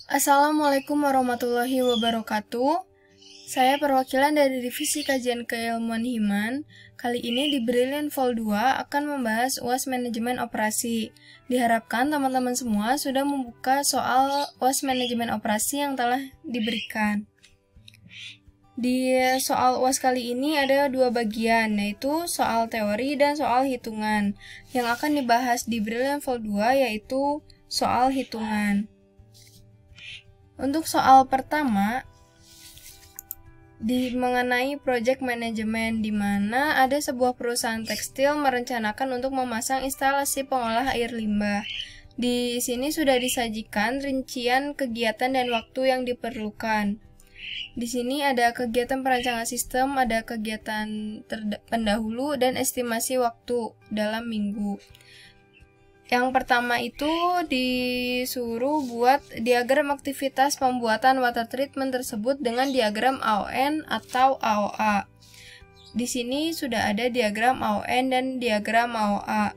Assalamualaikum warahmatullahi wabarakatuh. Saya perwakilan dari Divisi Kajian Keilmuan Himan. Kali ini di Brilliant Vol 2 akan membahas UAS Manajemen Operasi. Diharapkan teman-teman semua sudah membuka soal UAS Manajemen Operasi yang telah diberikan. Di soal UAS kali ini ada dua bagian, yaitu soal teori dan soal hitungan. Yang akan dibahas di Brilliant Vol 2 yaitu soal hitungan. Untuk soal pertama, mengenai project management, di mana ada sebuah perusahaan tekstil merencanakan untuk memasang instalasi pengolah air limbah. Di sini sudah disajikan rincian kegiatan dan waktu yang diperlukan. Di sini ada kegiatan perancangan sistem, ada kegiatan pendahulu, dan estimasi waktu dalam minggu. Yang pertama itu disuruh buat diagram aktivitas pembuatan water treatment tersebut dengan diagram AON atau AOA. Di sini sudah ada diagram AON dan diagram AOA.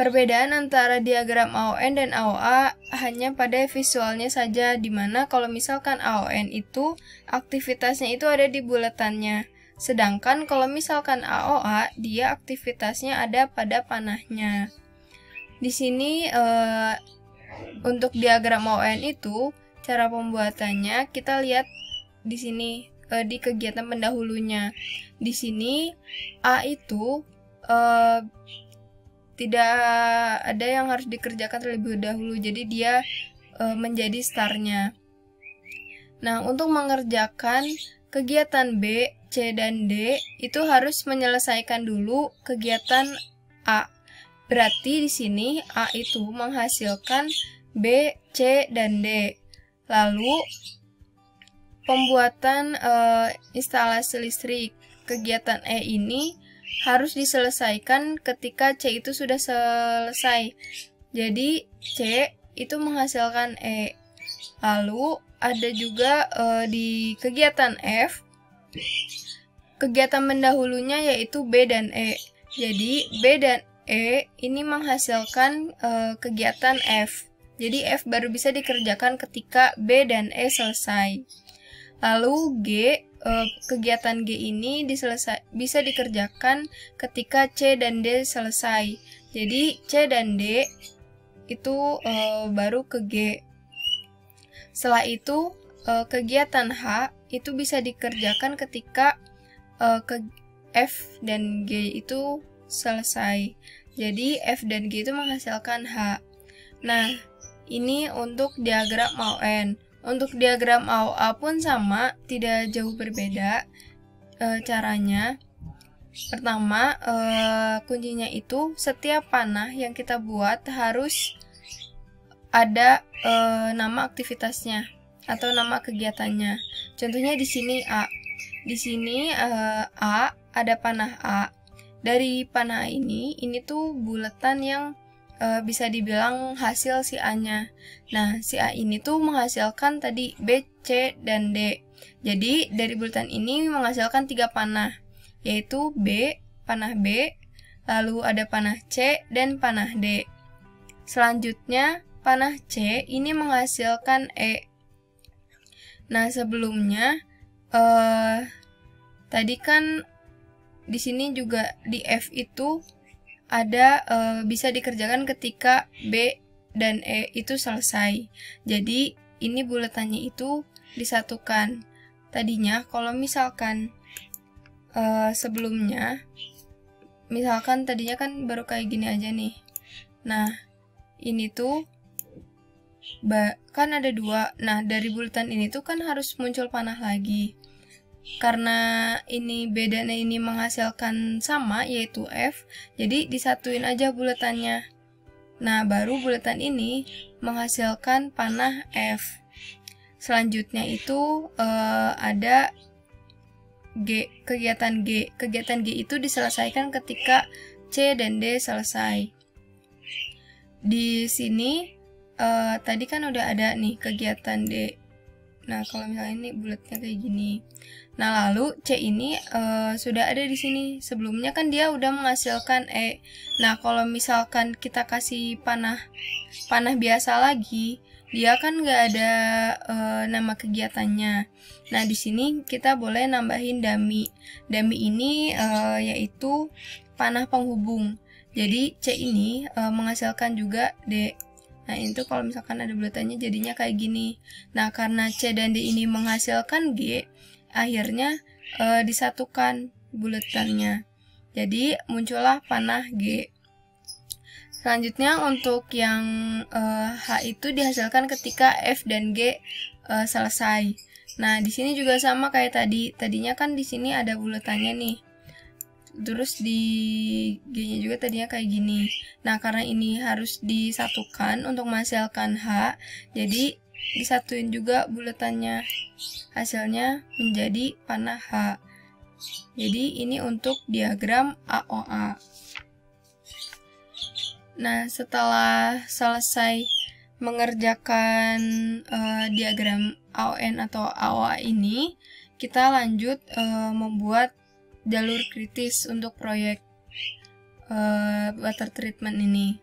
Perbedaan antara diagram AON dan AOA hanya pada visualnya saja, dimana kalau misalkan AON itu aktivitasnya itu ada di buletannya. Sedangkan kalau misalkan AOA, dia aktivitasnya ada pada panahnya. Di sini untuk diagram AON itu cara pembuatannya kita lihat di sini di kegiatan pendahulunya. Di sini A itu tidak ada yang harus dikerjakan terlebih dahulu, jadi dia menjadi startnya. Nah, untuk mengerjakan kegiatan B, C, dan D itu harus menyelesaikan dulu kegiatan A. Berarti di sini A itu menghasilkan B, C, dan D. Lalu pembuatan instalasi listrik. Kegiatan E ini harus diselesaikan ketika C itu sudah selesai. Jadi C itu menghasilkan E. Lalu ada juga di kegiatan F, kegiatan pendahulunya yaitu B dan E. Jadi B dan E ini menghasilkan kegiatan F. Jadi F baru bisa dikerjakan ketika B dan E selesai. Lalu G, kegiatan G ini bisa dikerjakan ketika C dan D selesai. Jadi C dan D itu baru ke G. Setelah itu kegiatan H itu bisa dikerjakan ketika F dan G itu selesai. Jadi F dan G itu menghasilkan H. Nah, ini untuk diagram AON. Untuk diagram AOA pun sama, tidak jauh berbeda caranya. Pertama, kuncinya itu setiap panah yang kita buat harus ada nama aktivitasnya atau nama kegiatannya. Contohnya di sini A. Di sini A ada panah A. Dari panah ini tuh buletan yang bisa dibilang hasil si A-nya. Nah, si A ini tuh menghasilkan tadi B, C, dan D. Jadi, dari buletan ini menghasilkan 3 panah, yaitu B, panah B, lalu ada panah C, dan panah D. Selanjutnya, panah C ini menghasilkan E. Nah, sebelumnya, tadi kan di sini juga di F itu ada bisa dikerjakan ketika B dan E itu selesai. Jadi ini buletannya itu disatukan. Tadinya kalau misalkan sebelumnya, misalkan tadinya kan baru kayak gini aja nih. Nah, ini tuh kan ada 2. Nah, dari buletan ini tuh kan harus muncul panah lagi. Karena ini B dan E ini menghasilkan sama, yaitu F, jadi disatuin aja buletannya. Nah, baru buletan ini menghasilkan panah F. Selanjutnya itu ada G, kegiatan G. Kegiatan G itu diselesaikan ketika C dan D selesai. Di sini tadi kan udah ada nih kegiatan D. Nah, kalau misalnya ini bulatnya kayak gini. Nah, lalu C ini sudah ada di sini. Sebelumnya kan dia udah menghasilkan E. Nah, kalau misalkan kita kasih panah biasa lagi, dia kan nggak ada nama kegiatannya. Nah, di sini kita boleh nambahin dummy. Dummy ini yaitu panah penghubung. Jadi C ini menghasilkan juga D. Nah, itu kalau misalkan ada bulatannya jadinya kayak gini. Nah, karena C dan D ini menghasilkan G, akhirnya disatukan bulatannya. Jadi muncullah panah G. Selanjutnya untuk yang H itu dihasilkan ketika F dan G selesai. Nah, di sini juga sama kayak tadi. Tadinya kan di sini ada bulatannya nih. Terus di G-nya juga tadinya kayak gini. Nah, karena ini harus disatukan untuk menghasilkan H, jadi disatuin juga bulatannya. Hasilnya menjadi panah H. Jadi ini untuk diagram AOA. Nah, setelah selesai mengerjakan diagram AON atau AOA ini, kita lanjut membuat jalur kritis untuk proyek water treatment ini.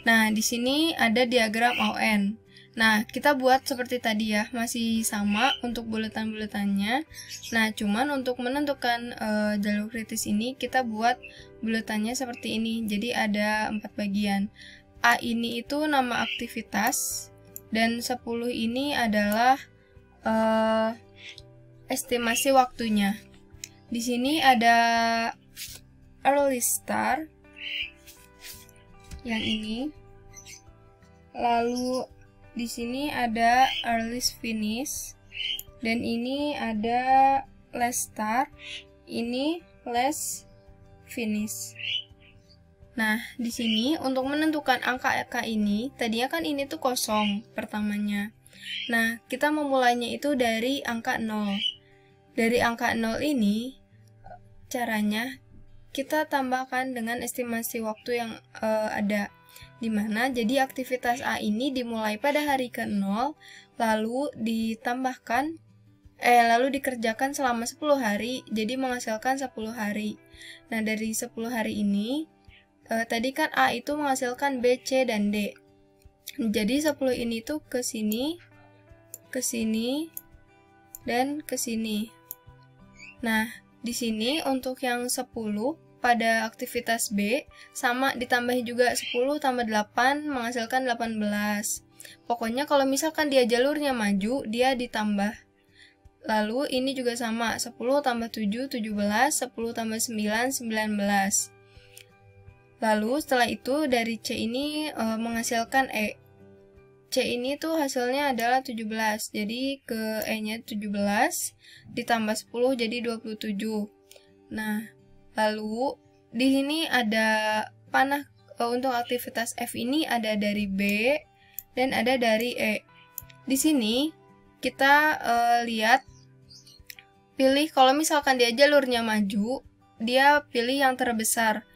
Nah, di sini ada diagram AON. Nah, kita buat seperti tadi ya, masih sama untuk bulatan-bulatannya. Nah, cuman untuk menentukan jalur kritis ini, kita buat bulatannya seperti ini. Jadi ada 4 bagian. A ini itu nama aktivitas, dan 10 ini adalah estimasi waktunya. Di sini ada early start yang ini. Lalu di sini ada early finish, dan ini ada last start, ini last finish. Nah, di sini untuk menentukan angka ini, tadinya kan ini tuh kosong pertamanya. Nah, kita memulainya itu dari angka 0. Dari angka 0 ini, caranya kita tambahkan dengan estimasi waktu yang ada, dimana jadi aktivitas A ini dimulai pada hari ke-0, lalu lalu dikerjakan selama 10 hari, jadi menghasilkan 10 hari. Nah, dari 10 hari ini, tadi kan A itu menghasilkan B, C, dan D. Jadi 10 ini tuh ke sini, dan ke sini. Nah, di sini untuk yang 10 pada aktivitas B sama ditambahin juga 10 tambah 8 menghasilkan 18. Pokoknya kalau misalkan dia jalurnya maju, dia ditambah. Lalu ini juga sama, 10 tambah 7, 17, 10 tambah 9, 19. Lalu setelah itu dari C ini menghasilkan E. C ini tuh hasilnya adalah 17, jadi ke E-nya 17, ditambah 10 jadi 27. Nah, lalu di sini ada panah untuk aktivitas F ini ada dari B dan ada dari E. Di sini kita lihat, pilih kalau misalkan dia jalurnya maju, dia pilih yang terbesar.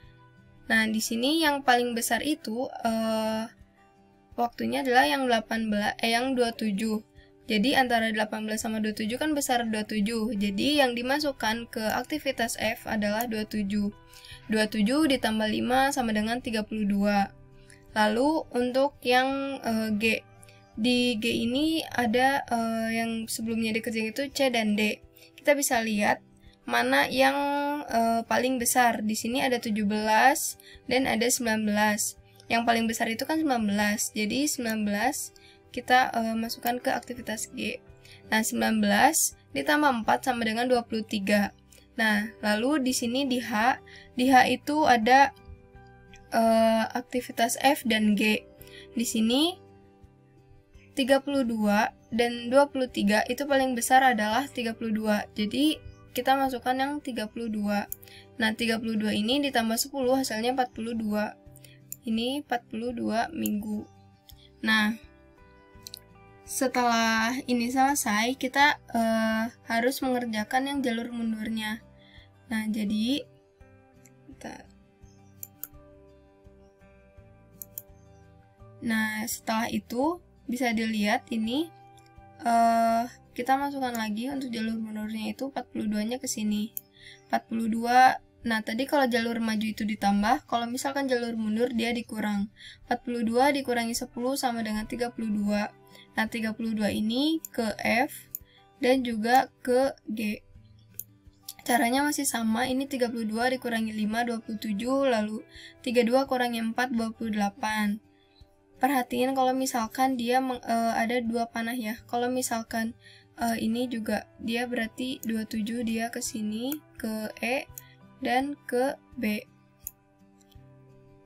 Nah, di sini yang paling besar itu waktunya adalah yang 27. Jadi antara 18 sama 27 kan besar 27. Jadi yang dimasukkan ke aktivitas F adalah 27. 27 ditambah 5 sama dengan 32. Lalu untuk yang G. Di G ini ada yang sebelumnya dikerjain itu C dan D. Kita bisa lihat mana yang paling besar. Di sini ada 17 dan ada 19. Yang paling besar itu kan 19. Jadi 19 kita masukkan ke aktivitas G. Nah, 19 ditambah 4 sama dengan 23. Nah, lalu di sini di H itu ada aktivitas F dan G. Di sini 32 dan 23 itu paling besar adalah 32. Jadi kita masukkan yang 32. Nah, 32 ini ditambah 10 hasilnya 42. Ini 42 minggu. Nah, setelah ini selesai, kita harus mengerjakan yang jalur mundurnya. Nah, jadi setelah itu bisa dilihat ini kita masukkan lagi untuk jalur mundurnya itu 42-nya ke sini. 42. Nah, tadi kalau jalur maju itu ditambah, kalau misalkan jalur mundur dia dikurang. 42 dikurangi 10 sama dengan 32. Nah, 32 ini ke F dan juga ke G. Caranya masih sama, ini 32 dikurangi 5, 27, lalu 32 kurangi 4, 28. Perhatiin kalau misalkan dia ada dua panah ya. Kalau misalkan ini juga dia berarti 27 dia ke sini, ke E, dan ke B.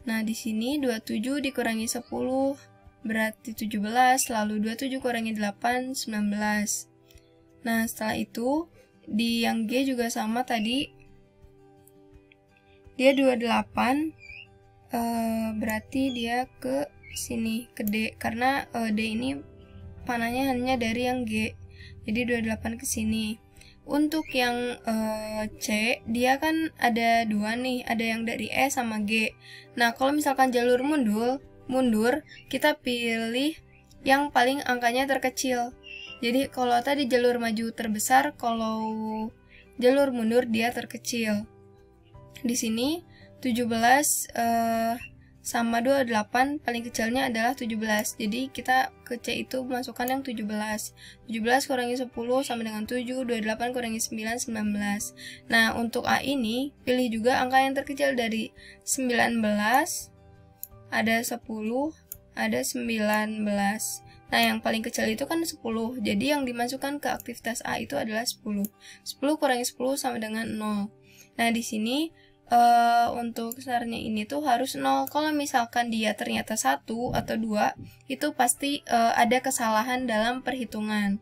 Nah, di sini 27 dikurangi 10 berarti 17, lalu 27 kurangi 8, 19. Nah, setelah itu di yang G juga sama tadi. Dia 28 berarti dia ke sini, ke D, karena D ini panahnya hanya dari yang G. Jadi 28 ke sini. Untuk yang C, dia kan ada dua nih, ada yang dari E sama G. Nah, kalau misalkan jalur mundur, kita pilih yang paling angkanya terkecil. Jadi, kalau tadi jalur maju terbesar, kalau jalur mundur dia terkecil. Di sini 17 sama 28, paling kecilnya adalah 17. Jadi kita ke C itu masukkan yang 17. 17 kurangi 10 sama dengan 7, 28 kurangi 9, 19. Nah, untuk A ini, pilih juga angka yang terkecil dari 19, ada 10, ada 19. Nah, yang paling kecil itu kan 10. Jadi yang dimasukkan ke aktivitas A itu adalah 10. 10 kurangi 10 sama dengan 0. Nah, di sini untuk besarnya ini tuh harus 0. Kalau misalkan dia ternyata 1 atau 2, itu pasti ada kesalahan dalam perhitungan.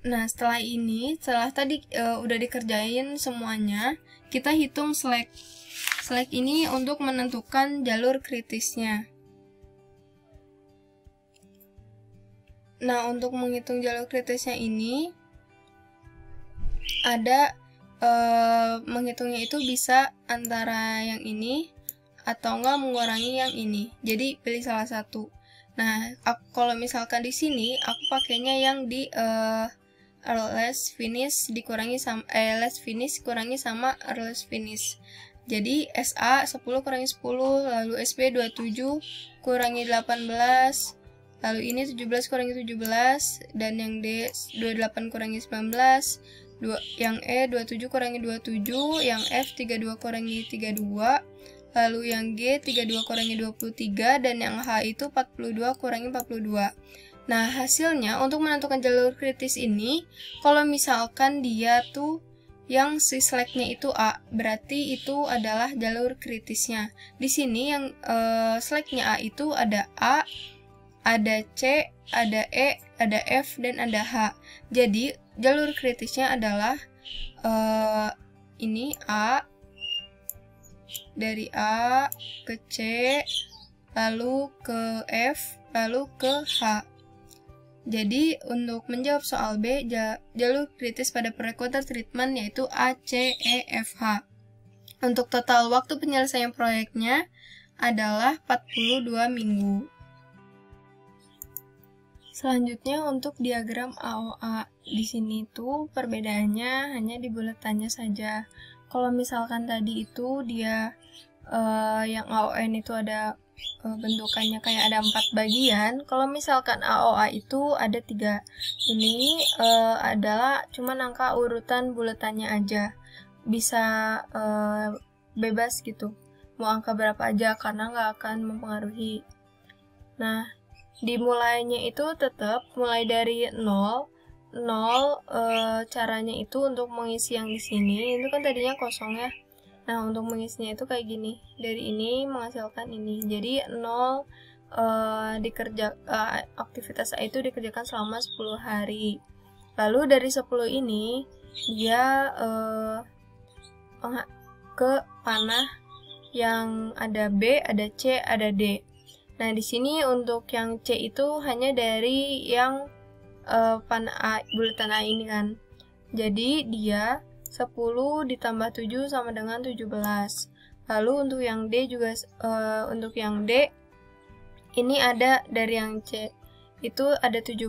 Nah, setelah tadi udah dikerjain semuanya, kita hitung slack. Slack ini untuk menentukan jalur kritisnya. Nah, untuk menghitung jalur kritisnya ini ada menghitungnya itu bisa antara yang ini atau enggak mengurangi yang ini. Jadi pilih salah satu. Nah, kalau misalkan di sini aku pakainya yang di earliest finish dikurangi sama last finish kurangi sama earliest finish. Jadi SA 10 kurangi 10, lalu SB 27 kurangi 18, lalu ini 17 kurangi 17, dan yang D 28 kurangi 19, yang E 27 kurangi 27, yang F 32 kurangi 32, lalu yang G 32 kurangi 23, dan yang H itu 42 kurangi 42. Nah, hasilnya untuk menentukan jalur kritis ini, kalau misalkan dia tuh yang si slacknya itu A, berarti itu adalah jalur kritisnya. Di sini yang slacknya A itu ada A, ada C, ada E, ada F, dan ada H. Jadi jalur kritisnya adalah ini A, dari A ke C, lalu ke F, lalu ke H. Jadi untuk menjawab soal B, jalur kritis pada proyek water treatment yaitu A, C, E, F, H. Untuk total waktu penyelesaian proyeknya adalah 42 minggu. Selanjutnya untuk diagram AOA. Di sini tuh perbedaannya hanya di bulatannya saja. Kalau misalkan tadi itu dia yang AON itu ada bentukannya kayak ada 4 bagian. Kalau misalkan AOA itu ada 3. Ini adalah cuma angka urutan bulatannya aja. Bisa bebas gitu. Mau angka berapa aja karena nggak akan mempengaruhi. Nah, dimulainya itu tetap mulai dari 0. Caranya itu untuk mengisi yang di sini. Itu kan tadinya kosong ya. Nah, untuk mengisinya itu kayak gini. Dari ini menghasilkan ini. Jadi 0 aktivitas A itu dikerjakan selama 10 hari. Lalu dari 10 ini dia ke panah yang ada B, ada C, ada D. Nah, di sini untuk yang C itu hanya dari yang panah A, bulatan A ini kan. Jadi dia 10 ditambah 7 sama dengan 17. Lalu untuk yang D juga untuk yang D ini ada dari yang C itu ada 17,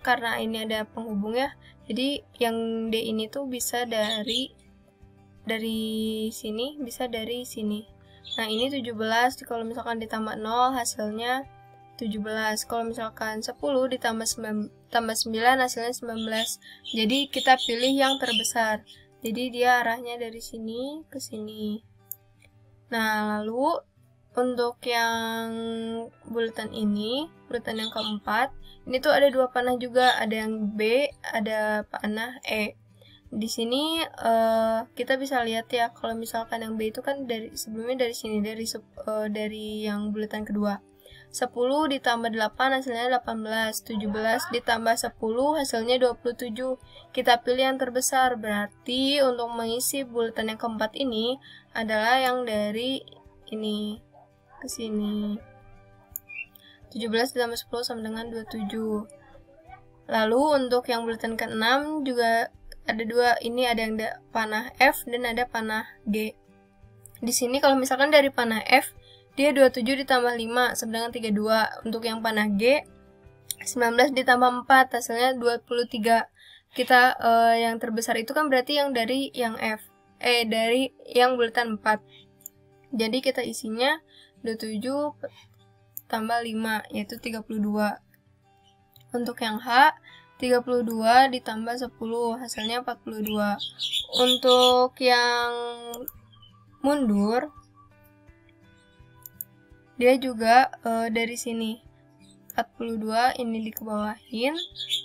karena ini ada penghubungnya, jadi yang D ini tuh bisa dari sini, bisa dari sini. Nah ini 17, kalau misalkan ditambah 0 hasilnya 17, kalau misalkan 10 ditambah 9 hasilnya 19. Jadi kita pilih yang terbesar, jadi dia arahnya dari sini ke sini. Nah lalu untuk yang bulatan ini, bulatan yang keempat, ini tuh ada dua panah juga, ada yang B, ada panah E. Di sini kita bisa lihat ya, kalau misalkan yang B itu kan sebelumnya dari sini, dari yang bulatan kedua. 10 ditambah 8 hasilnya 18, 17 ditambah 10 hasilnya 27. Kita pilih yang terbesar, berarti untuk mengisi bulatan yang keempat ini adalah yang dari ini ke sini. 17 ditambah 10 sama dengan 27. Lalu untuk yang bulatan ke-6 juga ada dua, ini ada yang panah F dan ada panah G. Di sini kalau misalkan dari panah F dia 27 ditambah 5 sama dengan 32. Untuk yang panah G 19 ditambah 4 hasilnya 23. Kita yang terbesar itu kan berarti yang dari yang F, dari yang bulatan 4. Jadi kita isinya 27 tambah 5 yaitu 32. Untuk yang H 32 ditambah 10 hasilnya 42. Untuk yang mundur dia juga dari sini 42 ini dikebawahin,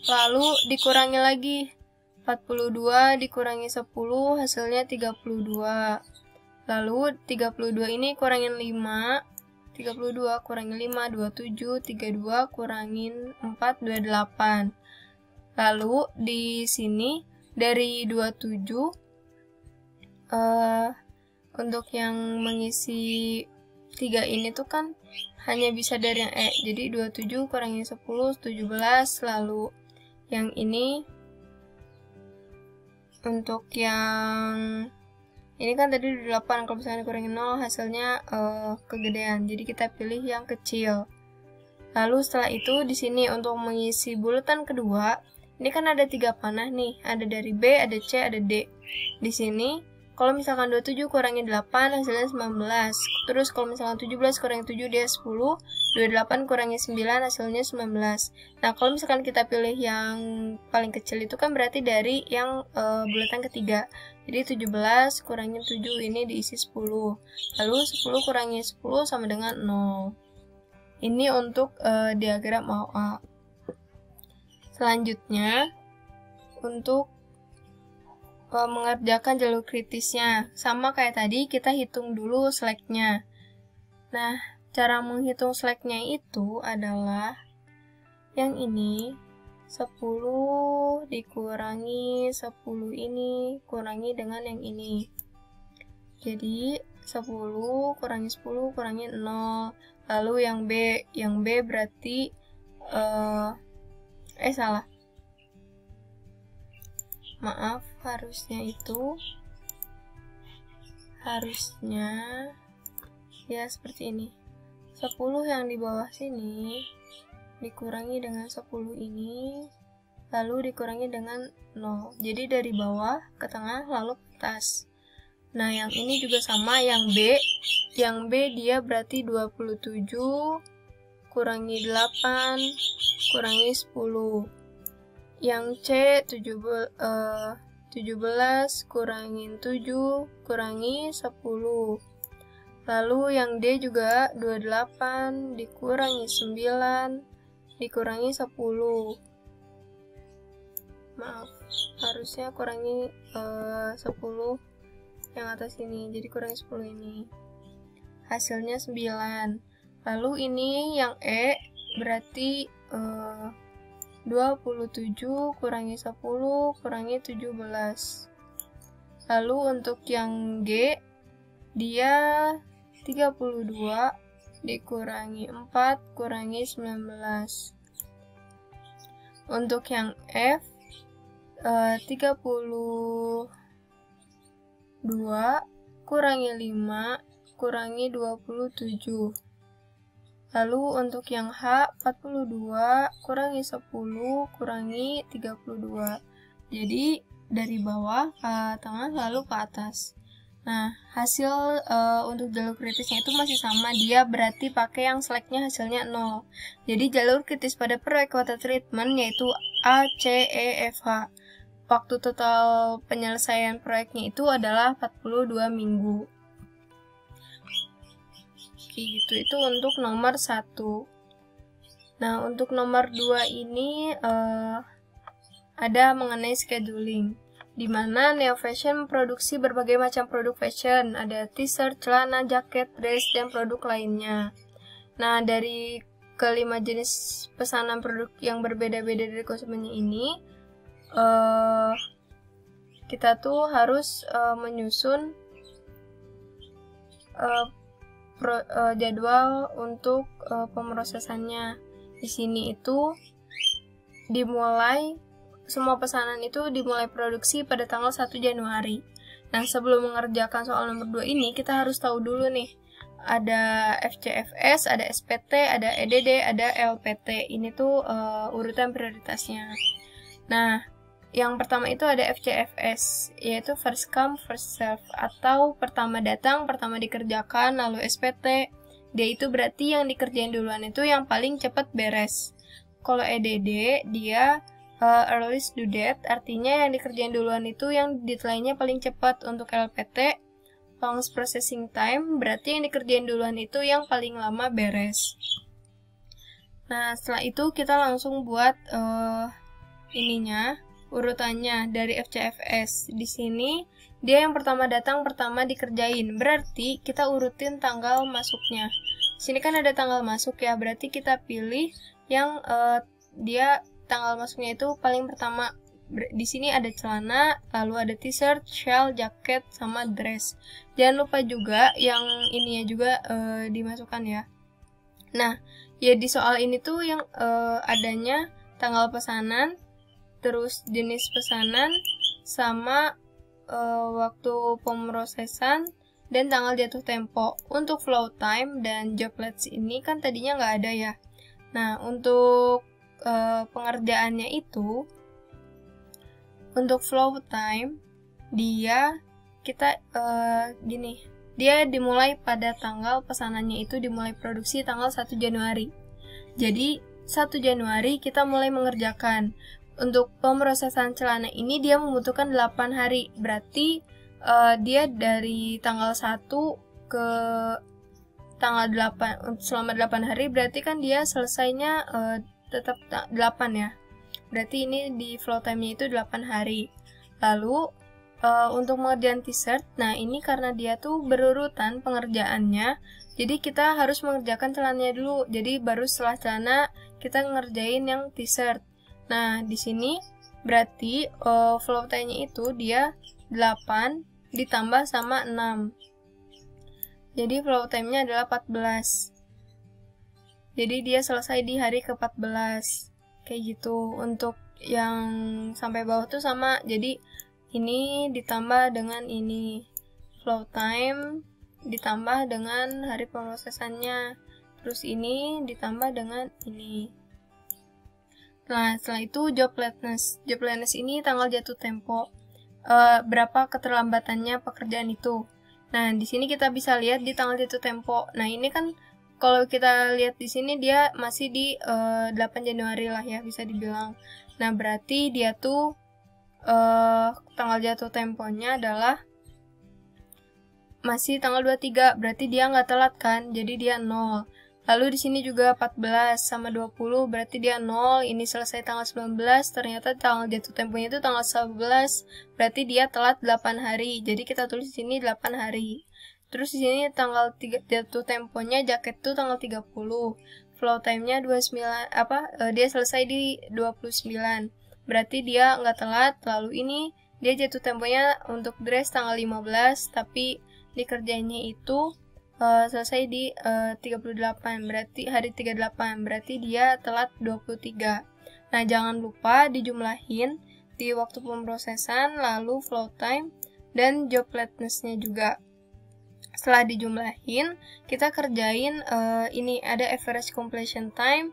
lalu dikurangi lagi 42 dikurangi 10 hasilnya 32. Lalu 32 ini kurangin 5, 32 kurangin 5, 27, 32 kurangin 4, 28. Lalu di sini dari 27 untuk yang mengisi 3 ini tuh kan hanya bisa dari yang E. Jadi 27 kurangin 10, 17. Lalu yang ini untuk yang ini kan tadi 8, kalau misalnya dikurangin 0 hasilnya kegedean. Jadi kita pilih yang kecil. Lalu setelah itu di sini untuk mengisi bulatan kedua, ini kan ada 3 panah nih, ada dari B, ada C, ada D. Di sini kalau misalkan 27 kurangin 8 hasilnya 19. Terus kalau misalkan 17 kurangin 7 dia 10, 28 kurangin 9 hasilnya 19. Nah, kalau misalkan kita pilih yang paling kecil itu kan berarti dari yang bulatan ketiga. Jadi 17 kurangin 7 ini diisi 10. Lalu 10 kurangin 10 sama dengan 0. Ini untuk diagram AOA. Selanjutnya, untuk mengerjakan jalur kritisnya. Sama kayak tadi, kita hitung dulu slack-nya. Nah, cara menghitung slack-nya itu adalah yang ini, 10 dikurangi 10 ini, kurangi dengan yang ini. Jadi, 10 kurangi 10 kurangi 0. Lalu yang B berarti salah. Maaf, harusnya ya seperti ini. 10 yang di bawah sini dikurangi dengan 10 ini, lalu dikurangi dengan 0. Jadi dari bawah ke tengah lalu ke atas. Nah, yang ini juga sama, yang B dia berarti 27 kurangi 8 kurangi 10. Yang C 17 kurangin 7 kurangi 10. Lalu yang D juga 28 dikurangi 9 dikurangi 10. Maaf, harusnya kurangi 10 yang atas ini, jadi kurangi 10 ini. Hasilnya 9. Lalu ini yang E berarti 27 kurangi 10 kurangi 17. Lalu untuk yang G dia 32 dikurangi 4 kurangi 19. Untuk yang F 32 kurangi 5 kurangi 27. Lalu untuk yang H 42 kurangi 10 kurangi 32. Jadi dari bawah ke tengah lalu ke atas. Nah, hasil untuk jalur kritisnya itu masih sama, dia berarti pakai yang slacknya hasilnya 0. Jadi jalur kritis pada proyek water treatment yaitu A, C, E, F, H. Waktu total penyelesaian proyeknya itu adalah 42 minggu. Gitu, itu untuk nomor 1. Nah, untuk nomor 2 ini ada mengenai scheduling, di mana Neo Fashion memproduksi berbagai macam produk fashion, ada t-shirt, celana, jaket, dress, dan produk lainnya. Nah, dari kelima jenis pesanan produk yang berbeda-beda dari konsumennya ini, kita tuh harus menyusun jadwal untuk pemrosesannya. Di sini itu dimulai, semua pesanan itu dimulai produksi pada tanggal 1 Januari. Nah, sebelum mengerjakan soal nomor 2 ini, kita harus tahu dulu nih, ada FCFS, ada SPT, ada EDD, ada LPT. Ini tuh urutan prioritasnya. Nah, yang pertama itu ada FCFS, yaitu first come first serve, atau pertama datang pertama dikerjakan. Lalu SPT, dia itu berarti yang dikerjain duluan itu yang paling cepat beres. Kalau EDD, dia earliest due date, artinya yang dikerjain duluan itu yang deadline-nya paling cepat. Untuk LPT, longest processing time, berarti yang dikerjain duluan itu yang paling lama beres. Nah, setelah itu kita langsung buat urutannya dari FCFS. Di sini dia yang pertama datang pertama dikerjain. Berarti kita urutin tanggal masuknya. Di sini kan ada tanggal masuk ya, berarti kita pilih yang dia tanggal masuknya itu paling pertama. Di sini ada celana, lalu ada t-shirt, shell, jaket, sama dress. Jangan lupa juga yang ininya juga dimasukkan ya. Nah, ya di soal ini tuh yang adanya tanggal pesanan, terus jenis pesanan, sama waktu pemrosesan, dan tanggal jatuh tempo. Untuk flow time dan joblets ini kan tadinya nggak ada ya. Nah, untuk pengerjaannya itu, untuk flow time, dia dimulai pada tanggal pesanannya itu dimulai produksi tanggal 1 Januari. Jadi, 1 Januari kita mulai mengerjakan. Untuk pemrosesan celana ini dia membutuhkan 8 hari. Berarti dia dari tanggal 1 ke tanggal 8, selama 8 hari berarti kan dia selesainya tetap 8 ya. Berarti ini di flow time-nya itu 8 hari. Lalu untuk mengerjakan t-shirt, nah ini karena dia tuh berurutan pengerjaannya, jadi kita harus mengerjakan celananya dulu. Jadi baru setelah celana kita ngerjain yang t-shirt. Nah, di sini berarti flow time-nya itu dia 8 ditambah sama 6. Jadi flow time-nya adalah 14. Jadi dia selesai di hari ke-14. Kayak gitu. Untuk yang sampai bawah tuh sama. Jadi ini ditambah dengan ini. Flow time ditambah dengan hari pemrosesannya. Terus ini ditambah dengan ini. Nah, setelah itu joblessness. Joblessness ini tanggal jatuh tempo. Berapa keterlambatannya pekerjaan itu. Nah, di sini kita bisa lihat di tanggal jatuh tempo. Nah, ini kan kalau kita lihat di sini dia masih di 8 Januari lah ya, bisa dibilang. Nah, berarti dia tuh tanggal jatuh temponya adalah masih tanggal 23, berarti dia nggak telat kan, jadi dia 0. Lalu di sini juga 14 sama 20, berarti dia 0. Ini selesai tanggal 19, ternyata tanggal jatuh temponya itu tanggal 11, berarti dia telat 8 hari. Jadi kita tulis di sini 8 hari. Terus di sini tanggal jatuh temponya jaket itu tanggal 30. Flow time-nya 29, dia selesai di 29. Berarti dia nggak telat. Lalu ini dia jatuh temponya untuk dress tanggal 15, tapi dikerjainnya itu selesai di 38, berarti hari 38, berarti dia telat 23. Nah, jangan lupa dijumlahin di waktu pemrosesan, lalu flow time, dan joblessness-nya juga. Setelah dijumlahin, kita kerjain ini ada average completion time,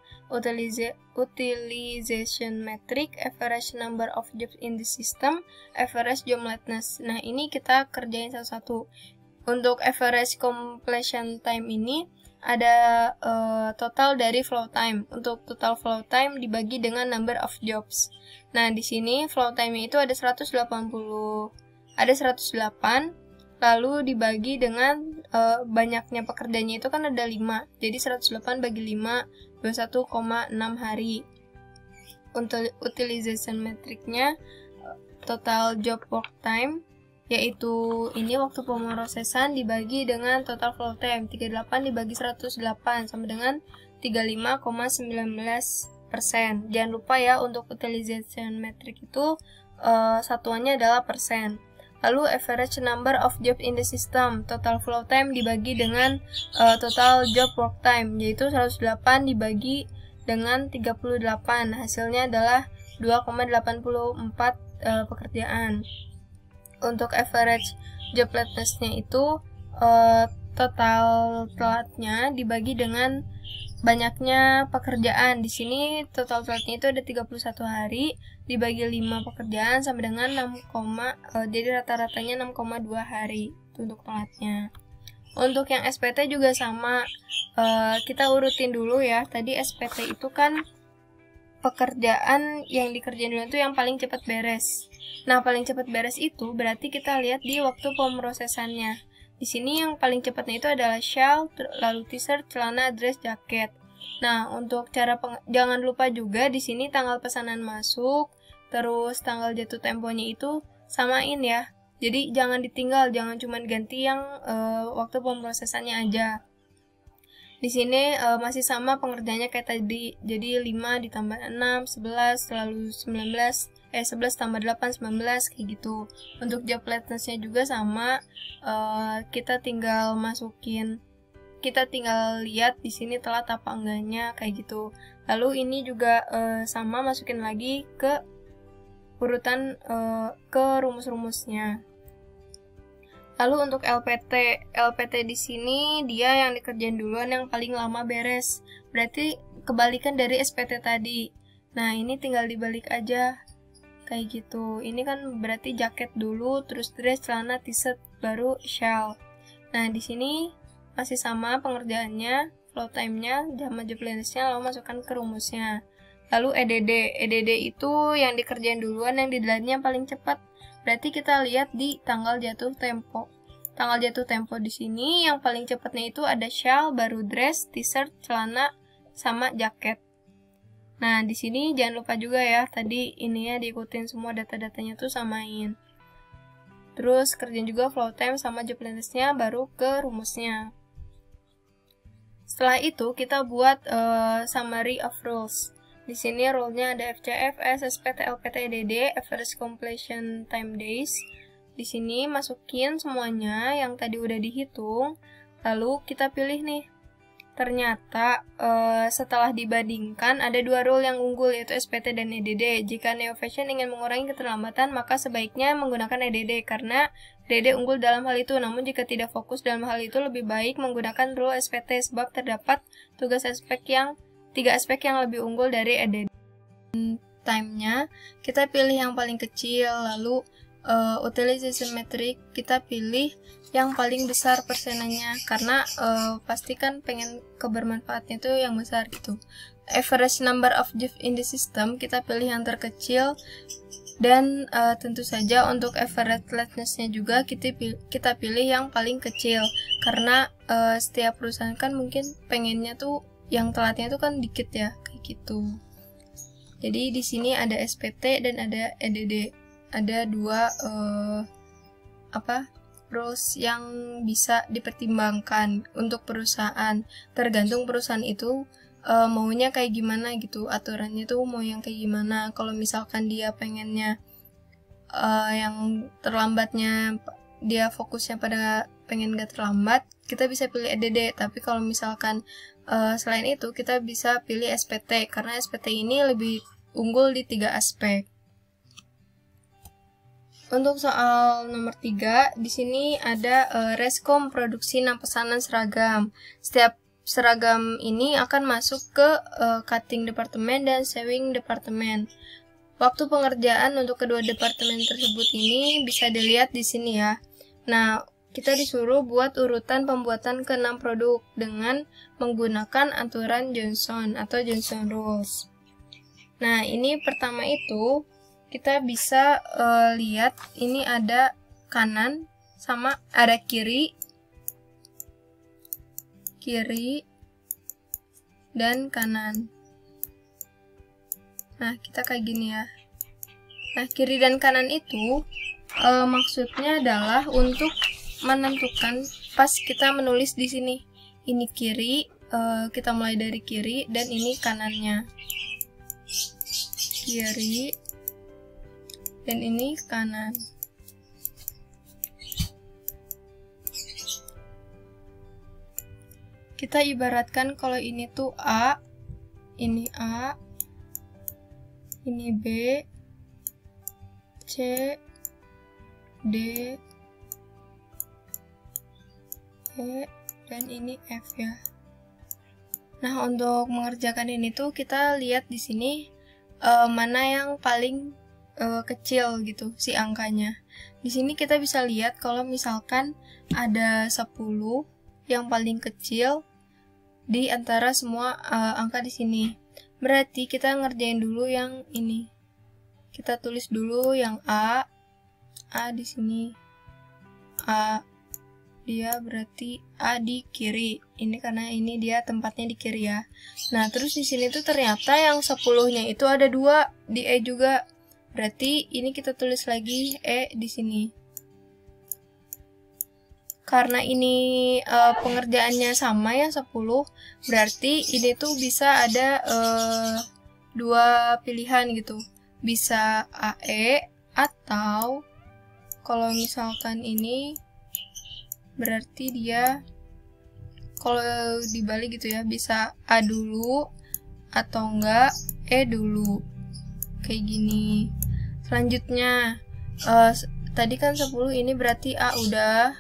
utilization metric, average number of jobs in the system, average job lateness. Nah, ini kita kerjain satu-satu. Untuk average completion time ini ada total dari flow time. Untuk total flow time dibagi dengan number of jobs. Nah, di sini flow time-nya itu ada 108, lalu dibagi dengan banyaknya pekerjanya itu kan ada 5. Jadi 108 bagi 5, 21,6 hari. Untuk utilization metricnya total job work time, yaitu ini waktu pemrosesan dibagi dengan total flow time, 38 dibagi 108 sama dengan 35,19%. Jangan lupa ya, untuk utilization metric itu satuannya adalah persen. Lalu average number of job in the system, total flow time dibagi dengan total job work time, yaitu 108 dibagi dengan 38, hasilnya adalah 2,84 pekerjaan. Untuk average job lateness-nya itu total telatnya dibagi dengan banyaknya pekerjaan. Di sini total telatnya itu ada 31 hari dibagi 5 pekerjaan sama dengan 6, jadi rata-ratanya 6,2 hari untuk telatnya. Untuk yang SPT juga sama, kita urutin dulu ya. Tadi SPT itu kan pekerjaan yang dikerjain dulu itu yang paling cepat beres. Nah, paling cepat beres itu berarti kita lihat di waktu pemrosesannya. Di sini yang paling cepatnya itu adalah shell, lalu t-shirt, celana, dress, jaket. Nah, untuk cara jangan lupa juga di sini tanggal pesanan masuk, terus tanggal jatuh temponya itu samain ya. Jadi jangan ditinggal, jangan cuma ganti yang waktu pemrosesannya aja. Di sini masih sama pengerjaannya kayak tadi. Jadi 5 ditambah 6, 11, lalu 11 tambah 8, 19, kayak gitu. Untuk job lateness-nya juga sama, kita tinggal lihat di sini telat apa enggaknya, kayak gitu. Lalu ini juga sama, masukin lagi ke urutan ke rumus-rumusnya. Lalu untuk LPT di sini dia yang dikerjain duluan yang paling lama beres. Berarti kebalikan dari SPT tadi. Nah, ini tinggal dibalik aja. Kayak gitu. Ini kan berarti jaket dulu, terus dress, celana, t-shirt, baru shell. Nah, di sini masih sama pengerjaannya, flow time-nya, sama job lateness-nya, lalu masukkan ke rumusnya. Lalu EDD itu yang dikerjain duluan, yang di-deadline-nya paling cepat. Berarti kita lihat di tanggal jatuh tempo. Tanggal jatuh tempo di sini yang paling cepatnya itu ada shell, baru dress, t-shirt, celana, sama jaket. Nah, di sini jangan lupa juga ya, tadi ininya diikutin semua data-datanya tuh samain. Terus kerjain juga flow time sama job lateness-nya, baru ke rumusnya. Setelah itu kita buat summary of rules. Di sini rule-nya ada FCF, SPT, LPT, EDD, average completion time days. Di sini masukin semuanya yang tadi udah dihitung, lalu kita pilih nih. Ternyata setelah dibandingkan ada 2 rule yang unggul, yaitu SPT dan EDD. Jika Neofashion ingin mengurangi keterlambatan, maka sebaiknya menggunakan EDD karena EDD unggul dalam hal itu. Namun jika tidak fokus dalam hal itu, lebih baik menggunakan rule SPT sebab terdapat 3 aspek yang lebih unggul dari EDD. Time-nya kita pilih yang paling kecil, lalu utilization metric kita pilih yang paling besar persenannya karena pasti kan pengen kebermanfaatnya itu yang besar gitu. Average number of jobs in the system kita pilih yang terkecil, dan tentu saja untuk average lateness-nya juga kita pilih yang paling kecil karena setiap perusahaan kan mungkin pengennya tuh yang telatnya itu kan dikit ya, kayak gitu. Jadi di sini ada SPT dan ada EDD. Ada 2 rules yang bisa dipertimbangkan untuk perusahaan. Tergantung perusahaan itu maunya kayak gimana gitu, aturannya tuh mau yang kayak gimana. Kalau misalkan dia pengennya yang terlambatnya, dia fokusnya pada pengen gak terlambat, kita bisa pilih EDD. Tapi kalau misalkan selain itu kita bisa pilih SPT karena SPT ini lebih unggul di 3 aspek. Untuk soal nomor 3, di sini ada reskom produksi 6 pesanan seragam. Setiap seragam ini akan masuk ke cutting departemen dan sewing departemen. Waktu pengerjaan untuk kedua departemen tersebut ini bisa dilihat di sini ya. Nah, kita disuruh buat urutan pembuatan ke-6 produk dengan menggunakan aturan Johnson atau Johnson Rules. Nah, ini pertama itu kita bisa lihat ini ada kanan sama ada kiri dan kanan. Nah, kita kayak gini ya. Nah, kiri dan kanan itu maksudnya adalah untuk menentukan pas kita menulis di sini. Ini kiri, kita mulai dari kiri dan ini kanannya. Kiri dan ini kanan. Kita ibaratkan kalau ini tuh A, ini B, C, D, E, dan ini F ya. Nah, untuk mengerjakan ini tuh kita lihat di sini mana yang paling kecil gitu si angkanya. Di sini kita bisa lihat kalau misalkan ada 10 yang paling kecil di antara semua angka di sini. Berarti kita ngerjain dulu yang ini. Kita tulis dulu yang A di sini. A dia berarti A di kiri. Ini karena ini dia tempatnya di kiri ya. Nah, terus di sini tuh ternyata yang 10-nya itu ada 2 di E juga. Berarti ini kita tulis lagi E di sini. Karena ini pengerjaannya sama ya 10, berarti ini tuh bisa ada 2 pilihan gitu. Bisa AE atau kalau misalkan ini berarti dia kalau dibalik gitu ya, bisa A dulu atau enggak E dulu. Kayak gini. Selanjutnya tadi kan 10, ini berarti A udah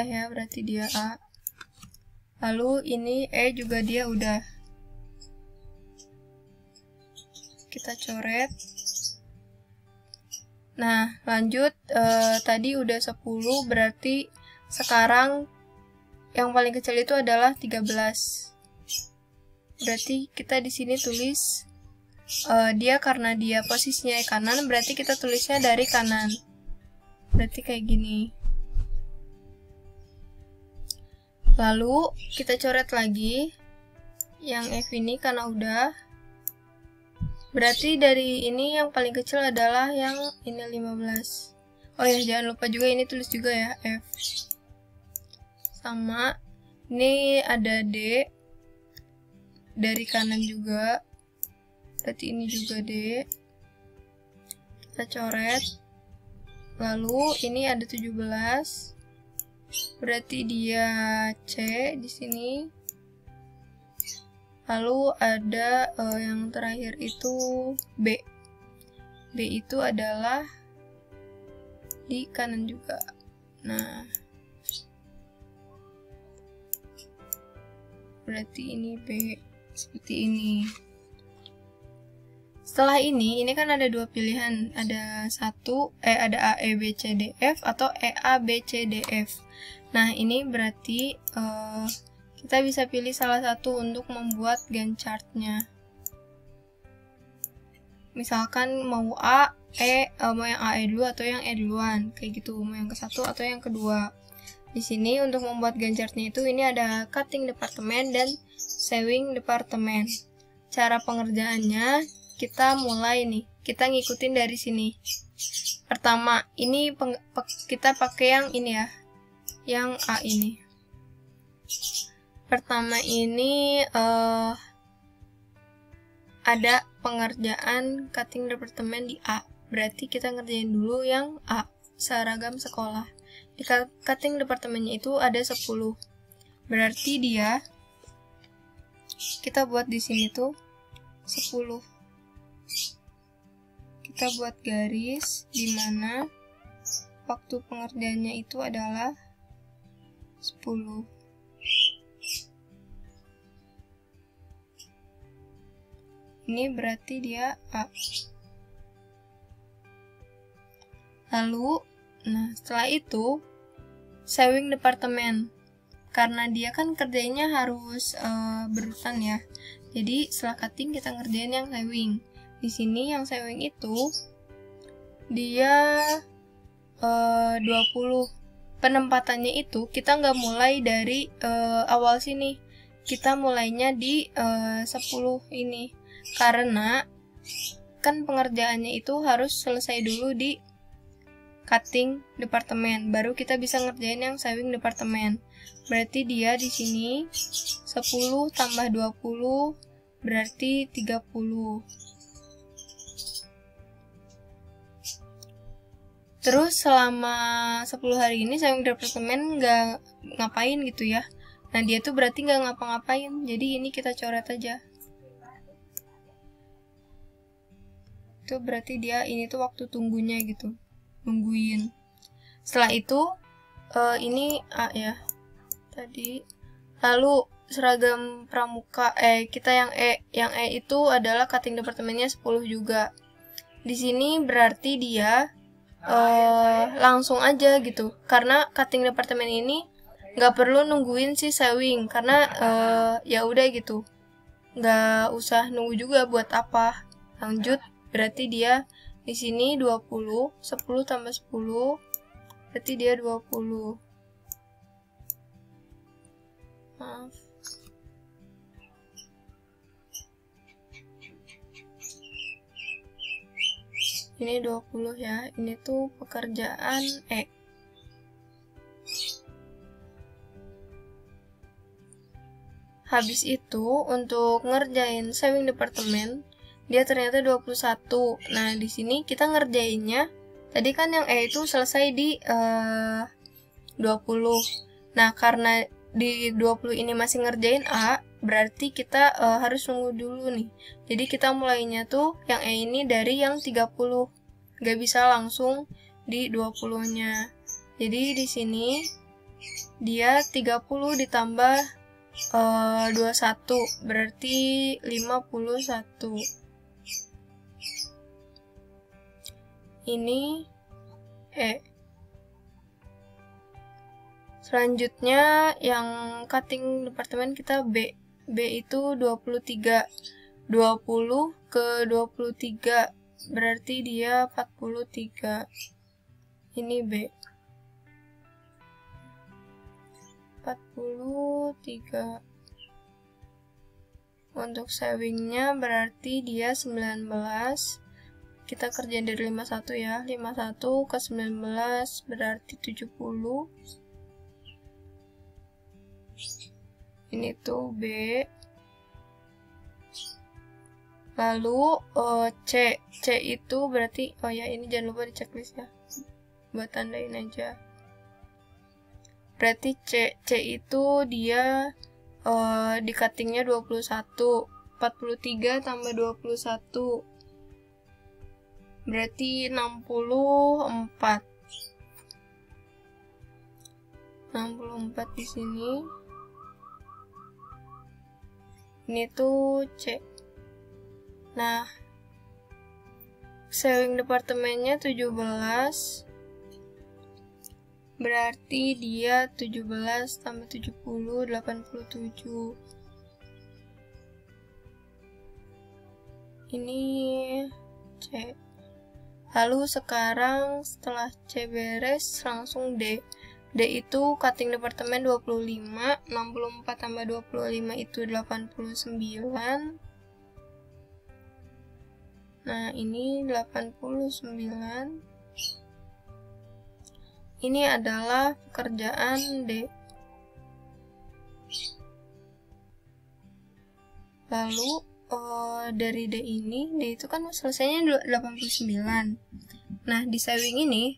ya, berarti dia A. Lalu ini E juga dia udah. Kita coret. Nah, lanjut tadi udah 10, berarti sekarang yang paling kecil itu adalah 13. Berarti kita di sini tulis dia karena dia posisinya kanan, berarti kita tulisnya dari kanan. Berarti kayak gini. Lalu kita coret lagi yang F ini karena udah. Berarti dari ini yang paling kecil adalah yang ini 15. Oh ya, jangan lupa juga ini tulis juga ya F. Sama ini ada D dari kanan juga. Berarti ini juga D. Kita coret. Lalu ini ada 17. Berarti dia C di sini. Lalu ada yang terakhir itu B. B itu adalah di kanan juga. Nah, berarti ini B seperti ini. Setelah ini kan ada 2 pilihan, ada ada A, E, B, C, D, F atau E, A, B, C, D, F. Nah, ini berarti kita bisa pilih salah satu untuk membuat Gantt chart-nya. Misalkan mau A, mau yang A, E dulu atau yang E duluan, kayak gitu, mau yang ke-1 atau yang kedua. Di sini untuk membuat Gantt chart-nya itu ini ada cutting departemen dan sewing departemen. Cara pengerjaannya kita mulai nih, kita ngikutin dari sini. Pertama, ini kita pakai yang ini ya, yang A ini. Pertama ini ada pengerjaan cutting departemen di A. Berarti kita ngerjain dulu yang A, seragam sekolah. Di cutting departemennya itu ada 10. Berarti dia kita buat di sini tuh 10. kita buat garis di mana waktu pengerjaannya itu adalah 10. Ini berarti dia A. Lalu, setelah itu sewing departemen. Karena dia kan kerjanya harus berurutan ya. Jadi setelah cutting kita ngerjain yang sewing. Di sini yang sewing itu dia 20. Penempatannya itu kita nggak mulai dari awal sini. Kita mulainya di 10 ini. Karena kan pengerjaannya itu harus selesai dulu di cutting departemen, baru kita bisa ngerjain yang sewing departemen. Berarti dia di sini 10 tambah 20 berarti 30. Terus selama 10 hari ini sewing departemen nggak ngapain gitu ya. Nah dia tuh berarti nggak ngapa-ngapain, jadi ini kita coret aja. Itu berarti dia ini tuh waktu tunggunya gitu, nungguin. Setelah itu ini A ya tadi. Lalu seragam pramuka kita yang E itu adalah cutting departemennya 10 juga. Di sini berarti dia langsung aja gitu, karena cutting departemen ini nggak perlu nungguin si sewing, karena ya udah gitu, nggak usah nunggu juga buat apa. Lanjut, berarti dia di sini 20, 10 tambah 10 berarti dia 20. Maaf. Ini 20 ya, ini tuh pekerjaan E. Habis itu, untuk ngerjain sewing departemen, dia ternyata 21. Nah, di sini kita ngerjainnya, tadi kan yang E itu selesai di 20. Nah, karena di 20 ini masih ngerjain A, berarti kita harus nunggu dulu nih. Jadi kita mulainya tuh yang E ini dari yang 30. Gak bisa langsung di 20-nya. Jadi di sini dia 30 ditambah 21 berarti 51. Ini E. Selanjutnya yang cutting departemen kita B. B itu 23. 20 ke 23 berarti dia 43. Ini B. 43. Untuk sewingnya berarti dia 19. Kita kerjain dari 51 ya. 51 ke 19 berarti 70. Ini tuh B. Lalu C. C itu berarti, oh ya ini jangan lupa di checklist ya, buat tandain aja. Berarti C itu dia di cuttingnya 21. 43 tambah 21 berarti 64. 64 di sini. Ini tuh C. Nah, sewing departemennya 17. Berarti dia 17 tambah 70, 87. Ini C. Lalu sekarang setelah C beres, langsung D. D itu cutting departemen 25, 64 tambah 25 itu 89. Nah, ini 89. Ini adalah pekerjaan D. Lalu dari D ini, D itu kan selesainya 89. Nah, di sewing ini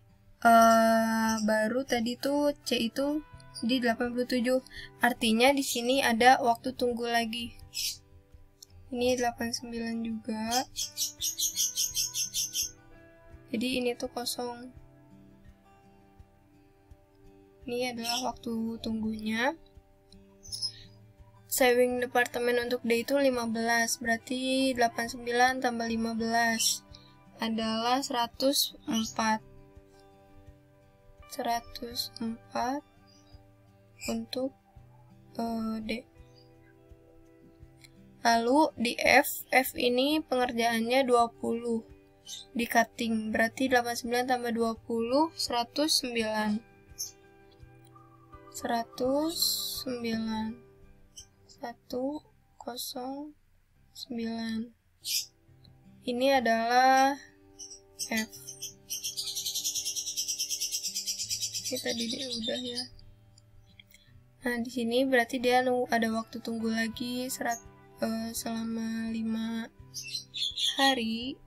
baru tadi tuh C itu di 87. Artinya di sini ada waktu tunggu lagi. Ini 89 juga. Jadi ini tuh kosong. Ini adalah waktu tunggunya. Saving departemen untuk D itu 15, berarti 89 tambah 15 adalah 104. 104 untuk D. Lalu di F ini pengerjaannya 20. Di cutting, berarti 89 tambah 20, 109. 109. 109. Ini adalah F. Kita didik udah ya. Nah, di sini berarti dia ada waktu tunggu lagi selama 5 hari.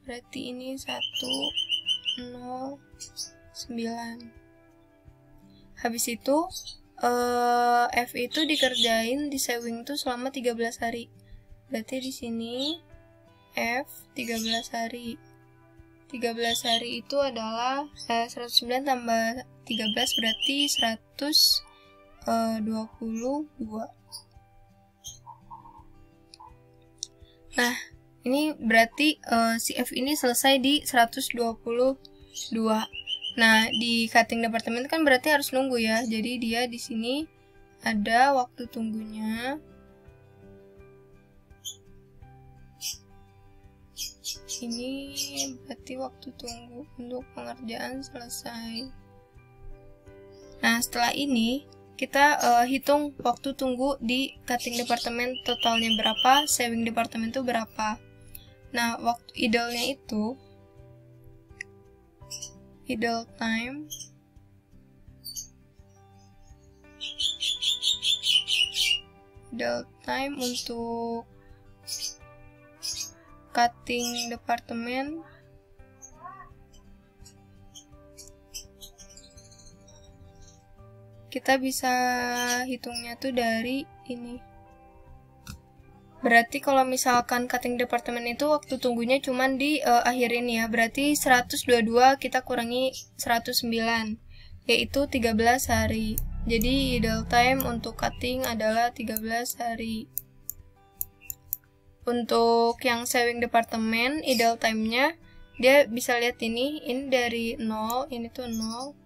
Berarti ini 109. Habis itu F itu dikerjain di saving itu selama 13 hari. Berarti di sini F 13 hari. 13 hari itu adalah 109 tambah 13 berarti 122. Nah, ini berarti si F ini selesai di 122. Nah, di cutting departemen kan berarti harus nunggu ya. Jadi dia di sini ada waktu tunggunya. Ini berarti waktu tunggu untuk pengerjaan selesai. Nah, setelah ini kita hitung waktu tunggu di cutting departemen totalnya berapa, saving departemen itu berapa. Nah, waktu idle-nya itu idle time untuk cutting departemen kita bisa hitungnya tuh dari ini. Berarti kalau misalkan cutting departemen itu waktu tunggunya cuman di akhir ini ya, berarti 122 kita kurangi 109, yaitu 13 hari. Jadi idle time untuk cutting adalah 13 hari. Untuk yang saving departemen, idle time-nya dia bisa lihat ini dari 0, ini tuh 0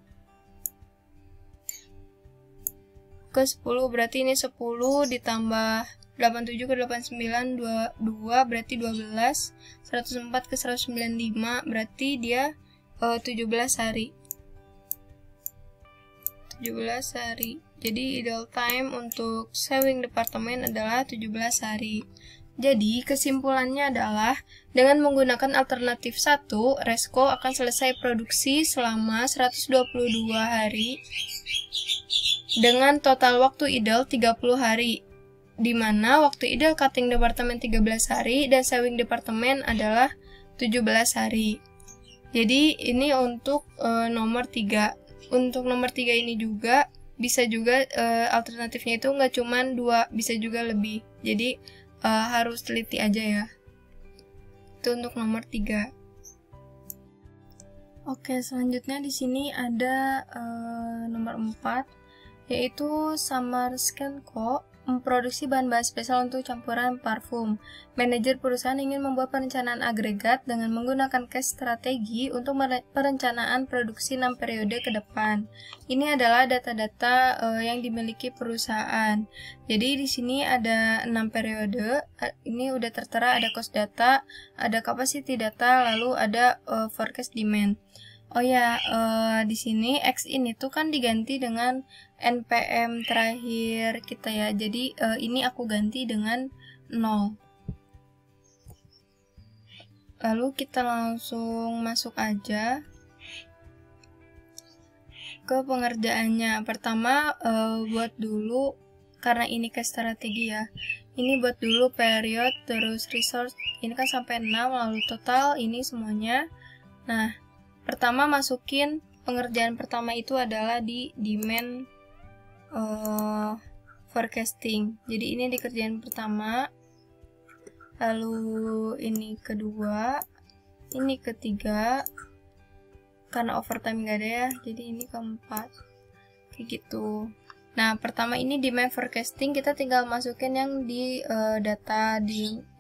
ke 10, berarti ini 10 ditambah 87 ke 89, 2 berarti 12, 104 ke 195 berarti dia 17 hari. 17 hari. Jadi idle time untuk saving departemen adalah 17 hari. Jadi kesimpulannya adalah dengan menggunakan alternatif 1, Resco akan selesai produksi selama 122 hari dengan total waktu idle 30 hari. Di mana waktu idle cutting departemen 13 hari dan saving departemen adalah 17 hari. Jadi ini untuk nomor 3. Untuk nomor 3 ini juga bisa juga alternatifnya itu nggak cuma 2, bisa juga lebih. Jadi harus teliti aja ya. Itu untuk nomor 3. Oke, selanjutnya di sini ada nomor 4, yaitu Samarscan Co. memproduksi bahan-bahan spesial untuk campuran parfum. Manajer perusahaan ingin membuat perencanaan agregat dengan menggunakan cash strategi untuk perencanaan produksi 6 periode ke depan. Ini adalah data-data yang dimiliki perusahaan. Jadi di sini ada 6 periode. Ini udah tertera, ada cost data, ada capacity data, lalu ada forecast demand. Oh ya, di sini X ini tuh kan diganti dengan NPM terakhir kita ya. Jadi ini aku ganti dengan 0. Lalu kita langsung masuk aja ke pengerjaannya. Pertama buat dulu, karena ini ke strategi ya. Ini buat dulu period, terus resource. Ini kan sampai 6, lalu total ini semuanya. Nah, pertama masukin pengerjaan pertama itu adalah di demand forecasting. Jadi ini di kerjaan pertama, lalu ini kedua, ini ketiga, karena overtime nggak ada ya, jadi ini keempat, kayak gitu. Nah, pertama ini demand forecasting, kita tinggal masukin yang di data